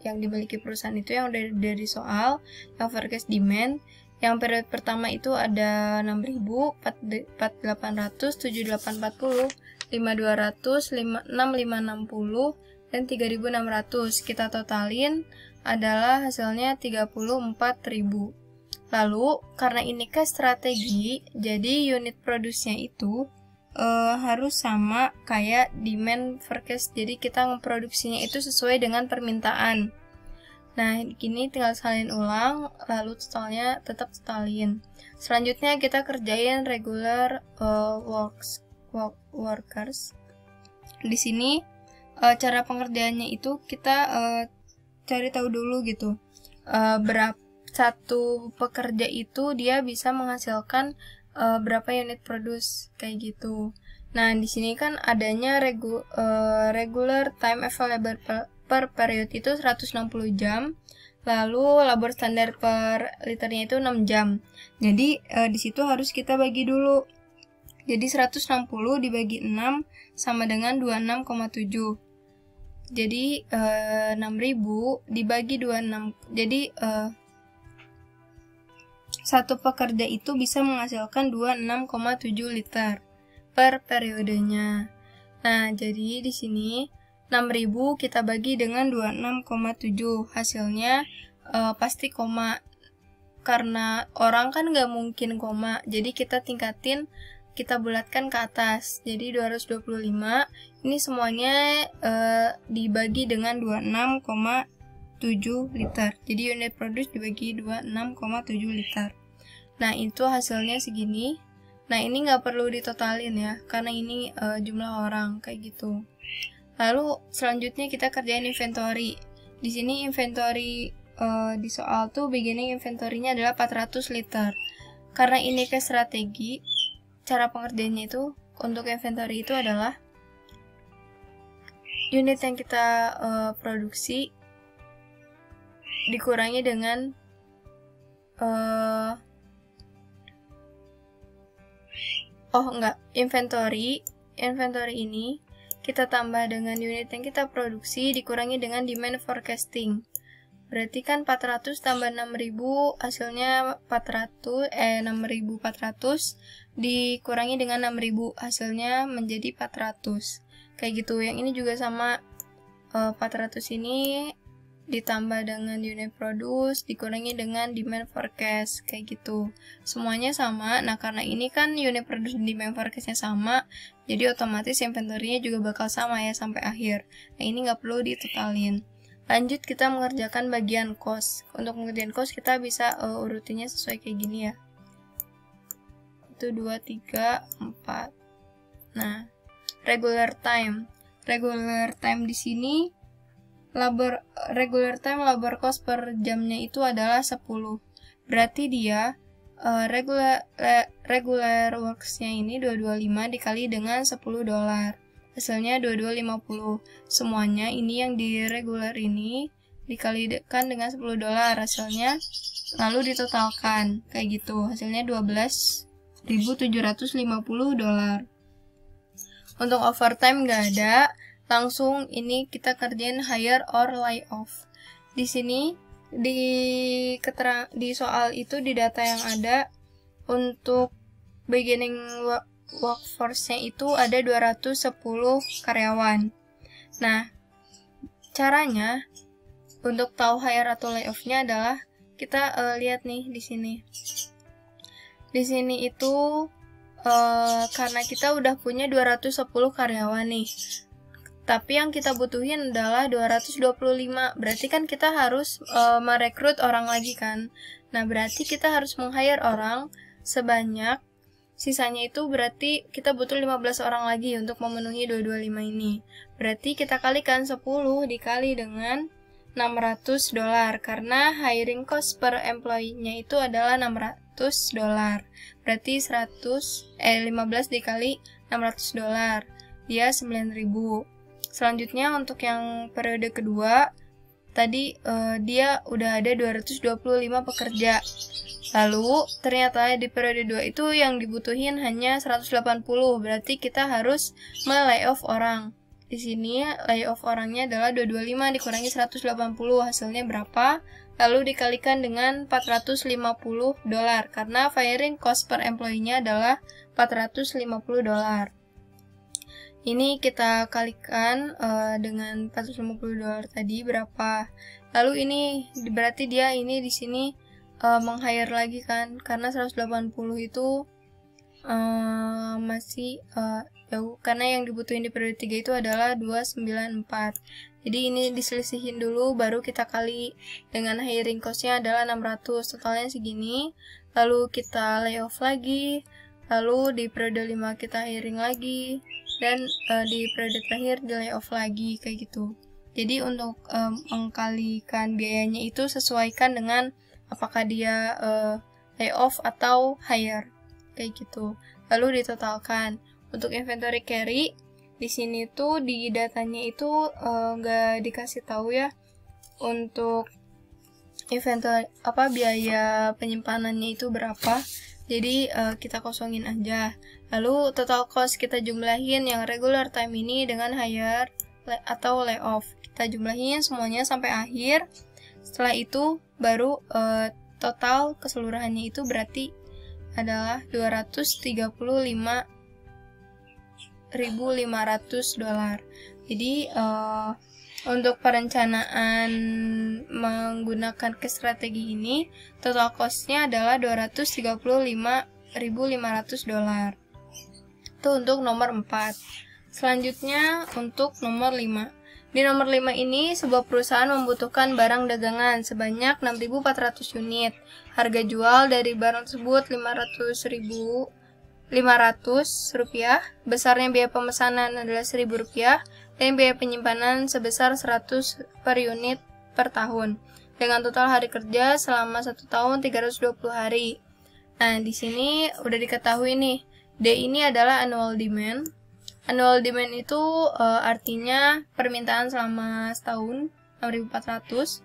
yang dimiliki perusahaan itu yang dari soal, yang forecast demand. Yang periode pertama itu ada 6.000, 4.800, 7.840, 5.200, 6.560, dan 3.600. Kita totalin adalah hasilnya 34.000. Lalu, karena ini ke strategi, jadi unit produksinya itu harus sama kayak demand forecast. Jadi kita memproduksinya itu sesuai dengan permintaan. Nah, gini tinggal salin ulang, lalu totalnya tetap totalin. Selanjutnya kita kerjain regular workers. Di sini cara pengerjaannya itu kita cari tahu dulu gitu. Berapa satu pekerja itu dia bisa menghasilkan berapa unit produce kayak gitu. Nah, di sini kan adanya regular time available per period itu 160 jam. Lalu labor standar per liternya itu 6 jam. Jadi di situ harus kita bagi dulu. Jadi 160 dibagi 6 sama dengan 26,7. Jadi 6.000 dibagi 26. Jadi satu pekerja itu bisa menghasilkan 26,7 liter per periodenya. Nah, jadi di sini 6.000 kita bagi dengan 26,7, hasilnya pasti koma. Karena orang kan nggak mungkin koma, jadi kita tingkatin, kita bulatkan ke atas. Jadi 225, ini semuanya dibagi dengan 26,7 liter. Jadi unit produce dibagi 26,7 liter. Nah, itu hasilnya segini. Nah, ini nggak perlu ditotalin ya, karena ini jumlah orang kayak gitu. Lalu selanjutnya kita kerjain inventory. Di sini inventory di soal tuh beginning inventory-nya adalah 400 liter. Karena ini ke strategi, cara pengerjaannya itu untuk inventory itu adalah unit yang kita produksi dikurangi dengan inventory ini kita tambah dengan unit yang kita produksi dikurangi dengan demand forecasting. Berarti kan 400 tambah 6.000 hasilnya 6.400 dikurangi dengan 6.000 hasilnya menjadi 400. Kayak gitu. Yang ini juga sama, 400 ini ditambah dengan unit produce dikurangi dengan demand forecast kayak gitu. Semuanya sama. Nah, karena ini kan unit produce dan demand forecastnya sama, jadi otomatis inventory-nya juga bakal sama ya sampai akhir. Nah, ini nggak perlu ditotalin. Lanjut kita mengerjakan bagian cost. Untuk mengerjakan cost kita bisa urutinnya sesuai kayak gini ya. 1, 2, 3, 4. Nah, regular time. Regular time di sini regular time labor cost per jamnya itu adalah 10. Berarti dia regular works-nya ini 225 dikali dengan $10. Hasilnya 2250. Semuanya ini yang di regular ini dikalikan dengan $10 hasilnya, lalu ditotalkan kayak gitu. Hasilnya $12.750. Untuk overtime nggak ada. Langsung ini kita kerjain hire or lay off. Di sini di soal itu di data yang ada untuk beginning workforce-nya itu ada 210 karyawan. Nah, caranya untuk tahu hire atau lay off-nya adalah kita lihat nih di sini. Di sini itu karena kita udah punya 210 karyawan nih. Tapi yang kita butuhin adalah 225. Berarti kan kita harus merekrut orang lagi kan. Nah, berarti kita harus meng-hire orang sebanyak, sisanya itu berarti kita butuh 15 orang lagi untuk memenuhi 225 ini. Berarti kita kalikan 10 dikali dengan $600 karena hiring cost per employee-nya itu adalah $600. Berarti 15 dikali $600 dia 9.000. Selanjutnya untuk yang periode kedua tadi dia udah ada 225 pekerja. Lalu ternyata di periode 2 itu yang dibutuhin hanya 180, berarti kita harus me-layoff orang. Di sini layoff orangnya adalah 225 dikurangi 180, hasilnya berapa? Lalu dikalikan dengan $450 karena firing cost per employee-nya adalah $450. Ini kita kalikan dengan $450 tadi berapa? Lalu ini berarti dia ini di sini meng-hire lagi kan, karena 180 itu masih jauh, karena yang dibutuhin di periode 3 itu adalah 294. Jadi ini diselisihin dulu, baru kita kali dengan hiring cost-nya adalah 600, totalnya segini. Lalu kita layoff lagi, lalu di periode 5 kita hiring lagi, dan di periode terakhir di layoff lagi, kayak gitu. Jadi untuk mengkalikan biayanya itu sesuaikan dengan apakah dia layoff atau hire, kayak gitu. Lalu ditotalkan. Untuk inventory carry di sini tuh di datanya itu nggak dikasih tahu ya untuk inventory biaya penyimpanannya itu berapa. Jadi kita kosongin aja. Lalu total cost kita jumlahin yang regular time ini dengan hire atau layoff. Kita jumlahin semuanya sampai akhir. Setelah itu baru total keseluruhannya itu berarti adalah $235.500. Jadi untuk perencanaan menggunakan ke strategi ini total cost-nya adalah $235.500. Itu untuk nomor 4. Selanjutnya untuk nomor 5. Di nomor 5 ini, sebuah perusahaan membutuhkan barang dagangan sebanyak 6.400 unit. Harga jual dari barang tersebut Rp500, besarnya biaya pemesanan adalah Rp1.000, dan biaya penyimpanan sebesar 100 per unit per tahun. Dengan total hari kerja selama 1 tahun 320 hari. Nah, di sini udah diketahui nih, D ini adalah annual demand. Annual demand itu artinya permintaan selama setahun 6.400.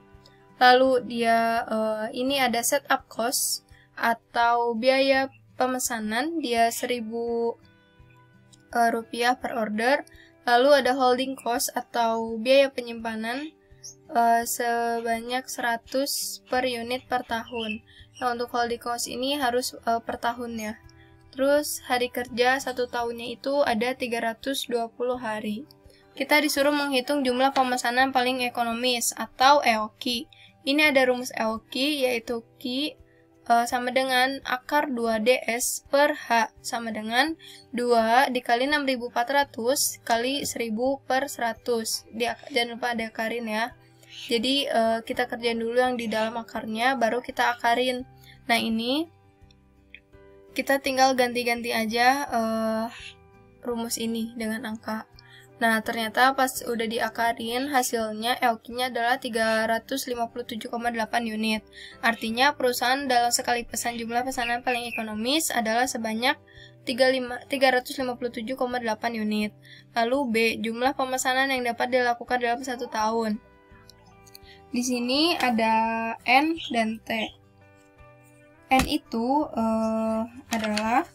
Lalu dia ini ada setup cost atau biaya pemesanan, dia Rp1.000 per order. Lalu ada holding cost atau biaya penyimpanan sebanyak 100 per unit per tahun. Nah, untuk holding cost ini harus per tahun ya. Terus hari kerja 1 tahunnya itu ada 320 hari. Kita disuruh menghitung jumlah pemesanan paling ekonomis atau EOQ. Ini ada rumus EOQ yaitu Q sama dengan akar 2DS per H sama dengan 2 dikali 6.400 kali 1.000 per 100. Jangan lupa diakarin ya. Jadi kita kerjain dulu yang di dalam akarnya, baru kita akarin. Nah, ini kita tinggal ganti-ganti aja rumus ini dengan angka. Nah, ternyata pas udah diakarin, hasilnya EOQ-nya adalah 357,8 unit. Artinya, perusahaan dalam sekali pesan jumlah pesanan paling ekonomis adalah sebanyak 357,8 unit. Lalu B, jumlah pemesanan yang dapat dilakukan dalam 1 tahun. Di sini ada N dan T. N itu adalah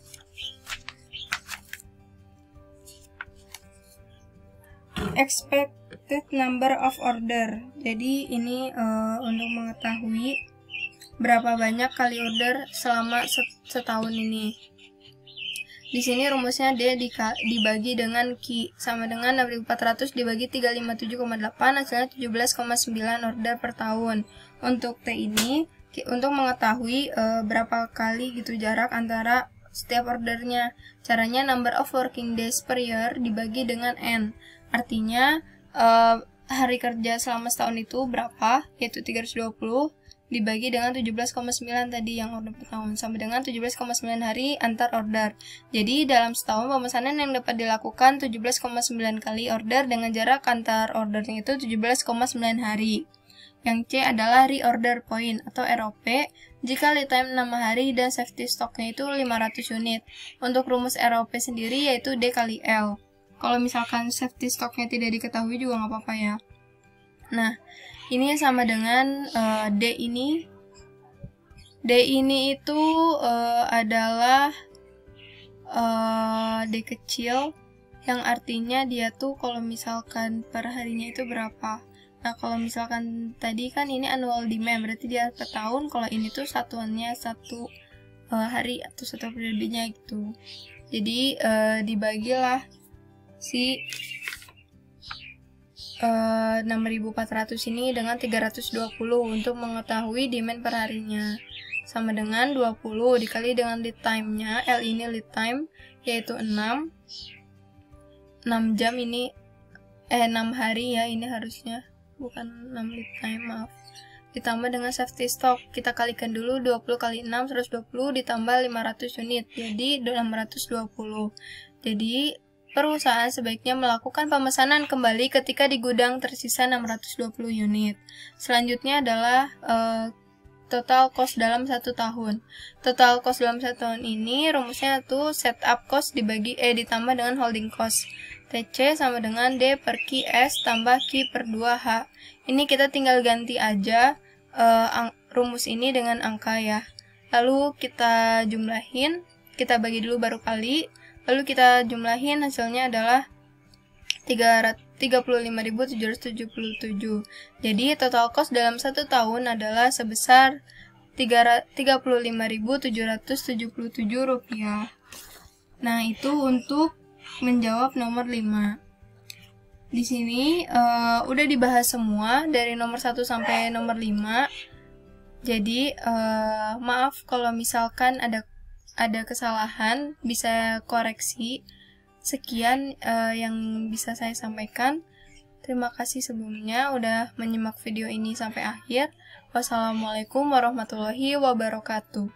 expected number of order. Jadi ini untuk mengetahui berapa banyak kali order selama setahun ini. Di sini rumusnya D dibagi dengan Q sama dengan 6.400 dibagi 357,8 hasilnya 17,9 order per tahun. Untuk T ini untuk mengetahui berapa kali gitu jarak antara setiap ordernya. Caranya number of working days per year dibagi dengan N. Artinya hari kerja selama setahun itu berapa? Yaitu 320 dibagi dengan 17,9 tadi yang order per tahun sama dengan 17,9 hari antar order. Jadi dalam setahun pemesanan yang dapat dilakukan 17,9 kali order dengan jarak antar ordernya itu 17,9 hari. Yang C adalah reorder point atau ROP jika lead time 6 hari dan safety stocknya itu 500 unit. Untuk rumus ROP sendiri yaitu D kali L. Kalau misalkan safety stocknya tidak diketahui juga nggak apa-apa ya. Nah, Ini sama dengan D ini. D ini itu adalah D kecil, yang artinya dia tuh kalau misalkan per harinya itu berapa. Nah, kalau misalkan tadi kan ini annual demand, berarti dia per tahun. Kalau ini tuh satuannya satu hari atau satu periodenya gitu. Jadi dibagilah si 6.400 ini dengan 320 untuk mengetahui demand per harinya. Sama dengan 20 dikali dengan lead time-nya. L ini lead time, yaitu 6 jam ini 6 hari ya, ini harusnya bukan 6 lead time, maaf. Ditambah dengan safety stock, kita kalikan dulu 20 kali 6, 120 ditambah 500 unit, jadi 620. Jadi perusahaan sebaiknya melakukan pemesanan kembali ketika di gudang tersisa 620 unit. Selanjutnya adalah total cost dalam 1 tahun. Total cost dalam 1 tahun ini rumusnya tuh setup cost ditambah dengan holding cost. TC sama dengan D per QS tambah Q per 2H. Ini kita tinggal ganti aja rumus ini dengan angka ya. Lalu kita jumlahin, kita bagi dulu baru kali. Lalu kita jumlahin, hasilnya adalah 35.777. Jadi total cost dalam 1 tahun adalah sebesar 35.777 rupiah. Nah, itu untuk menjawab nomor 5. Di sini udah dibahas semua dari nomor 1 sampai nomor 5. Jadi maaf kalau misalkan ada kesalahan, bisa koreksi. Sekian yang bisa saya sampaikan. Terima kasih sebelumnya udah menyimak video ini sampai akhir. Wassalamualaikum warahmatullahi wabarakatuh.